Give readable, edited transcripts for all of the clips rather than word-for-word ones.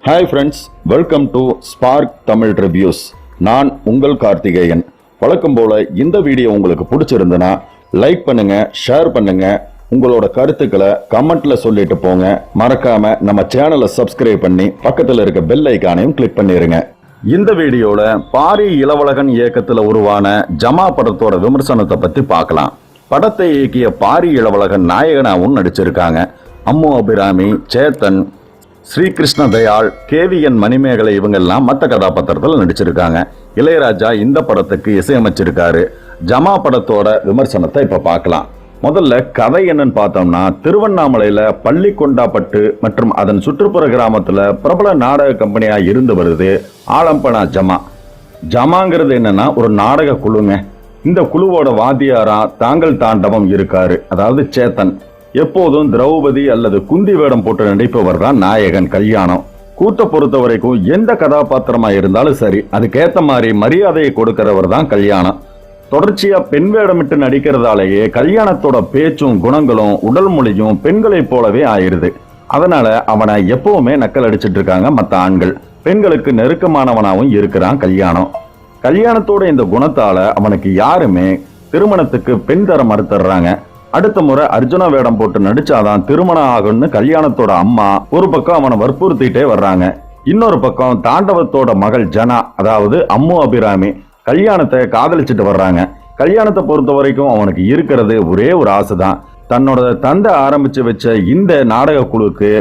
Hi friends, welcome to spark Tamil reviews. நான் உங்கள் கார்த்திகேயன். வழக்கம் போல இந்த வீடியோ உங்களுக்கு பிடிச்சிருந்தனா லைக் பண்ணுங்க, ஷேர் பண்ணுங்க, உங்களோட கருத்துக்களை கமெண்ட்ல சொல்லிட்டு போங்க. மறக்காம நம்ம சேனலை சப்ஸ்கிரைப் பண்ணி பக்கத்தில் இருக்க பெல் ஐக்கானையும் கிளிக் பண்ணிருங்க. இந்த வீடியோல பாரி இளவழகன் இயக்கத்தில் உருவான ஜமா படத்தோட விமர்சனத்தை பத்தி பார்க்கலாம். படத்தை இயக்கிய பாரி இளவழகன் நாயகனாவும் நடிச்சிருக்காங்க. அம்மு அபிராமி, சேத்தன், ஸ்ரீகிருஷ்ண தயாள், KVN மணிமேகலை இவங்கெல்லாம் மற்ற கதாபாத்திரத்தில் நடிச்சிருக்காங்க. இளையராஜா இந்த படத்துக்கு இசையமைச்சிருக்காரு. ஜமா படத்தோட விமர்சனத்தை இப்ப பார்க்கலாம். முதல்ல கதை என்னன்னு பார்த்தோம்னா, திருவண்ணாமலையில பள்ளிக்கொண்டாப்பட்டு மற்றும் அதன் சுற்றுப்புற கிராமத்துல பிரபல நாடக கம்பெனியா இருந்து வருது ஆலம்பனா ஜமா. ஜமாங்கிறது என்னன்னா ஒரு நாடக குழுங்க. இந்த குழுவோட வாத்தியாரா தாங்கள் தாண்டவம் இருக்காரு, அதாவது சேத்தன். எப்போதும் திரௌபதி அல்லது குந்தி வேடம் போட்டு நடிப்பவர் தான் நாயகன் கல்யாணம். கூட்ட பொறுத்த வரைக்கும் எந்த கதாபாத்திரமா இருந்தாலும் சரி, அதுக்கேத்த மாதிரி மரியாதையை கொடுக்கிறவர் தான் கல்யாணம். தொடர்ச்சியா பெண் வேடமிட்டு நடிக்கிறதாலேயே கல்யாணத்தோட பேச்சும் குணங்களும் உடல் மொழியும் பெண்களைப் போலவே ஆயிருது. அதனால அவனை எப்பவுமே நக்கல் அடிச்சிட்டு இருக்காங்க மற்ற ஆண்கள். பெண்களுக்கு நெருக்கமானவனாவும் இருக்கிறான் கல்யாணம். கல்யாணத்தோட இந்த குணத்தால அவனுக்கு யாருமே திருமணத்துக்கு பெண் தர மறுத்துறாங்க. அடுத்த முறை அர்ஜுனா வேடம் போட்டு நடிச்சாதான் திருமணம் ஆகும்னு கல்யாணத்தோட அம்மா ஒரு பக்கம் அவனை வற்புறுத்திட்டே வர்றாங்க. இன்னொரு பக்கம் தாண்டவத்தோட மகள் ஜனா, அதாவது அம்மு அபிராமி, கல்யாணத்தை காதலிச்சுட்டு வர்றாங்க. கல்யாணத்தை பொறுத்த வரைக்கும் அவனுக்கு இருக்கிறது ஒரே ஒரு ஆசைதான். தன்னோட தந்தை ஆரம்பிச்சு வச்ச இந்த நாடக குழுக்கு,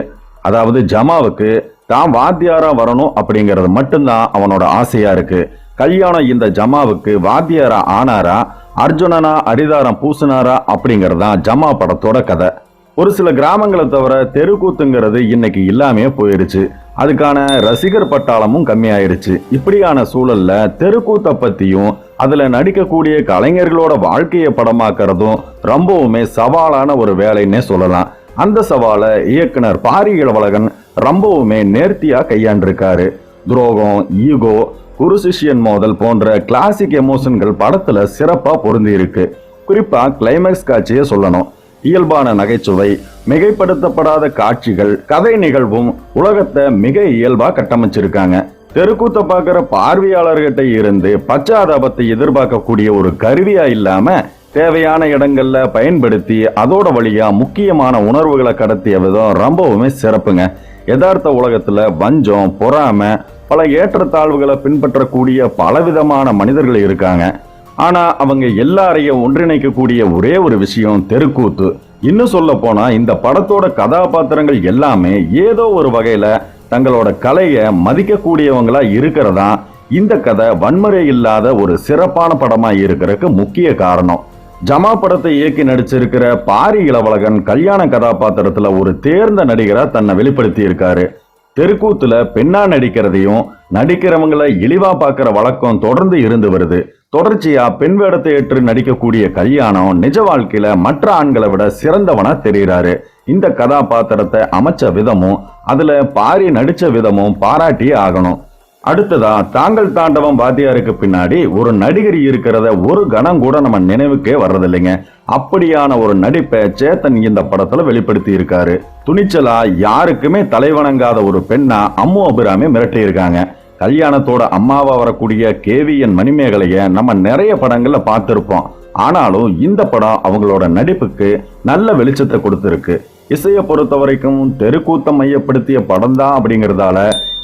அதாவது ஜமாவுக்கு தான் வாத்தியாரா வரணும் அப்படிங்கிறது மட்டும்தான் அவனோட ஆசையா இருக்கு. கல்யாணம் இந்த ஜமாவுக்கு வாத்தியாரா ஆனாரா, அர்ஜுனனா அரிதாரம் பூசினாரா அப்படிங்கறதுதான் ஜமா படத்தோட கதை. ஒரு சில கிராமங்களை தவிர தெருக்கூத்துங்கிறது இன்னைக்கு இல்லாமே போயிருச்சு. அதுக்கான ரசிகர் பட்டாளமும் கம்மியாயிருச்சு. இப்படியான சூழல்ல தெருக்கூத்தை பத்தியும் அதுல நடிக்கக்கூடிய கலைஞர்களோட வாழ்க்கையை படமாக்குறதும் ரொம்பவுமே சவாலான ஒரு வேலைன்னே சொல்லலாம். அந்த சவாலை இயக்குனர் பாரி இளவழகன் ரொம்பவுமே நேர்த்தியா கையாண்டிருக்காரு. துரோகம், ஈகோ, குரு சிஷ்யன் மோதல் போன்ற கிளாசிக் எமோஷன்கள் படத்துல சிறப்பா பொருந்தி இருக்கு. குறிப்பா கிளைமேக்ஸ் காட்சியை சொல்லணும். இயல்பான நகைச்சுவை, மிகைப்படுத்தப்படாத காட்சிகள், கதை நிகழ்வும் உலகத்தை மிக இயல்பா கட்டமைச்சிருக்காங்க. தெருக்கூத்த பார்க்கிற பார்வையாளர்கிட்ட இருந்து பச்சாதாபத்தை எதிர்பார்க்கக்கூடிய ஒரு கருவியா இல்லாம தேவையான இடங்கள்ல பயன்படுத்தி அதோட வழியா முக்கியமான உணர்வுகளை கடத்திய விதம் ரொம்பவுமே சிறப்புங்க. யதார்த்த உலகத்துல வஞ்சம், பொறாமை, பல ஏற்றத்தாழ்வுகளை பின்பற்றக்கூடிய பலவிதமான மனிதர்கள் இருக்காங்க. ஆனா அவங்க எல்லாரையும் ஒன்றிணைக்கக்கூடிய ஒரே ஒரு விஷயம் தெருக்கூத்து. இன்னும் சொல்ல போனா இந்த படத்தோட கதாபாத்திரங்கள் எல்லாமே ஏதோ ஒரு வகையில தங்களோட கலையை மதிக்கக்கூடியவங்களா இருக்கிறதா இந்த கதை வன்முறை இல்லாத ஒரு சிறப்பான படமா இருக்கிறதுக்கு முக்கிய காரணம். ஜமா படத்தை இயக்கி நடிச்சிருக்கிற பாரி இளவழகன் கல்யாண கதாபாத்திரத்துல ஒரு தேர்ந்த நடிகரா தன்னை வெளிப்படுத்தி இருக்காரு. தெருக்கூத்துல பெண்ணா நடிக்கிறதையும் நடிக்கிறவங்களை இழிவா பார்க்கிற வழக்கம் தொடர்ந்து இருந்து வருது. தொடர்ச்சியா பெண் வேடத்தை ஏற்று நடிக்கக்கூடிய கல்யாணம் நிஜ வாழ்க்கையில மற்ற ஆண்களை விட சிறந்தவனா தெரிகிறாரு. இந்த கதாபாத்திரத்தை அமைச்ச விதமும் அதுல பாரி நடிச்ச விதமும் பாராட்டியே ஆகணும். அடுத்ததா தாங்கள் தாண்டவம் வாத்தியாருக்கு பின்னாடி ஒரு நடிகர் இருக்கிறத ஒரு கணம் கூட நம்ம நினைவுக்கே வர்றதில்லைங்க. அப்படியான ஒரு நடிப்பை சேத்தன் இந்த படத்துல வெளிப்படுத்தி இருக்காரு. துணிச்சலா யாருக்குமே தலைவணங்காத ஒரு பெண்ணா அம்மு அபிராமி மிரட்டி இருக்காங்க. கல்யாணத்தோட அம்மாவா வரக்கூடிய KVN மணிமேகலைய நம்ம நிறைய படங்கள்ல பார்த்திருப்போம். ஆனாலும் இந்த படம் அவங்களோட நடிப்புக்கு நல்ல வெளிச்சத்தை கொடுத்திருக்கு. இசையை பொறுத்த வரைக்கும் தெருக்கூத்தம் மையப்படுத்திய படம் தான் அப்படிங்கிறதால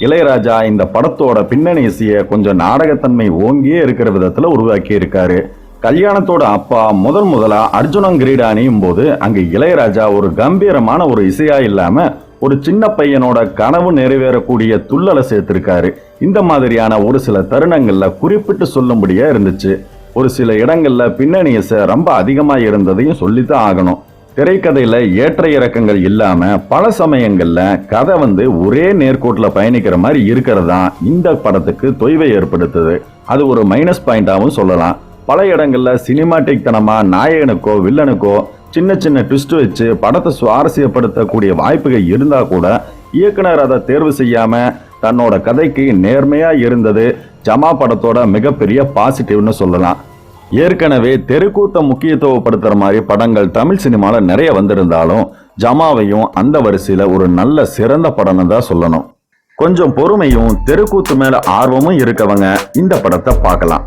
இளையராஜா இந்த படத்தோட பின்னணி இசையை கொஞ்சம் நாடகத்தன்மை ஓங்கியே இருக்கிற விதத்துல உருவாக்கி இருக்காரு. கல்யாணத்தோட அப்பா முதலா அர்ஜுனன் கிரீடா அணியும் போது அங்க இளையராஜா ஒரு கம்பீரமான ஒரு இசையா இல்லாம ஒரு சின்ன பையனோட கனவு நிறைவேறக்கூடிய துள்ளலை சேர்த்திருக்காரு. இந்த மாதிரியான ஒரு சில தருணங்கள்ல குறிப்பிட்டு சொல்லும்படியா இருந்துச்சு. ஒரு சில இடங்கள்ல பின்னணி இசை ரொம்ப அதிகமா இருந்ததையும் சொல்லித்தான் ஆகணும். திரைக்கதையில ஏற்ற இறக்கங்கள் இல்லாம பல சமயங்கள்ல கதை ஒரே நேர்கோட்டில் பயணிக்கிற மாதிரி இருக்கிறதா இந்த படத்துக்கு தொய்வை ஏற்படுத்துது. அது ஒரு மைனஸ் பாயிண்டாவும் சொல்லலாம். பல இடங்கள்ல சினிமாட்டிக் தனமா நாயகனுக்கோ வில்லனுக்கோ சின்ன சின்ன ட்விஸ்ட் வச்சு படத்தை சுவாரஸ்யப்படுத்தக்கூடிய வாய்ப்புகள் இருந்தா கூட இயக்குனர் அதை தேர்வு செய்யாம தன்னோட கதைக்கு நேர்மையா இருந்தது ஜமா படத்தோட மிகப்பெரிய பாசிட்டிவ்னு சொல்லலாம். ஏற்கனவே தெருக்கூத்த முக்கியத்துவப்படுத்துற மாதிரி படங்கள் தமிழ் சினிமால நிறைய வந்திருந்தாலும் ஜமாவையும் அந்த வரிசையில ஒரு நல்ல சிறந்த படம்னு தான் சொல்லணும். கொஞ்சம் பொறுமையும் தெருக்கூத்து மேல ஆர்வமும் இருக்கவங்க இந்த படத்தை பார்க்கலாம்.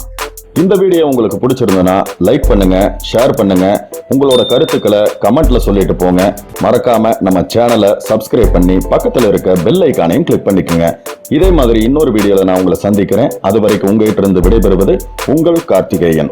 இந்த வீடியோ உங்களுக்கு பிடிச்சிருந்ததுன்னா லைக் பண்ணுங்க, ஷேர் பண்ணுங்க, உங்களோட கருத்துக்களை கமெண்ட்ல சொல்லிட்டு போங்க. மறக்காம நம்ம சேனலை சப்ஸ்கிரைப் பண்ணி பக்கத்துல இருக்க பெல் ஐகானையும் கிளிக் பண்ணிக்கோங்க. இதே மாதிரி இன்னொரு வீடியோல நான் உங்களை சந்திக்கிறேன். அது வரைக்கும் உங்ககிட்ட இருந்து விடைபெறுவது உங்கள் கார்த்திகேயன்.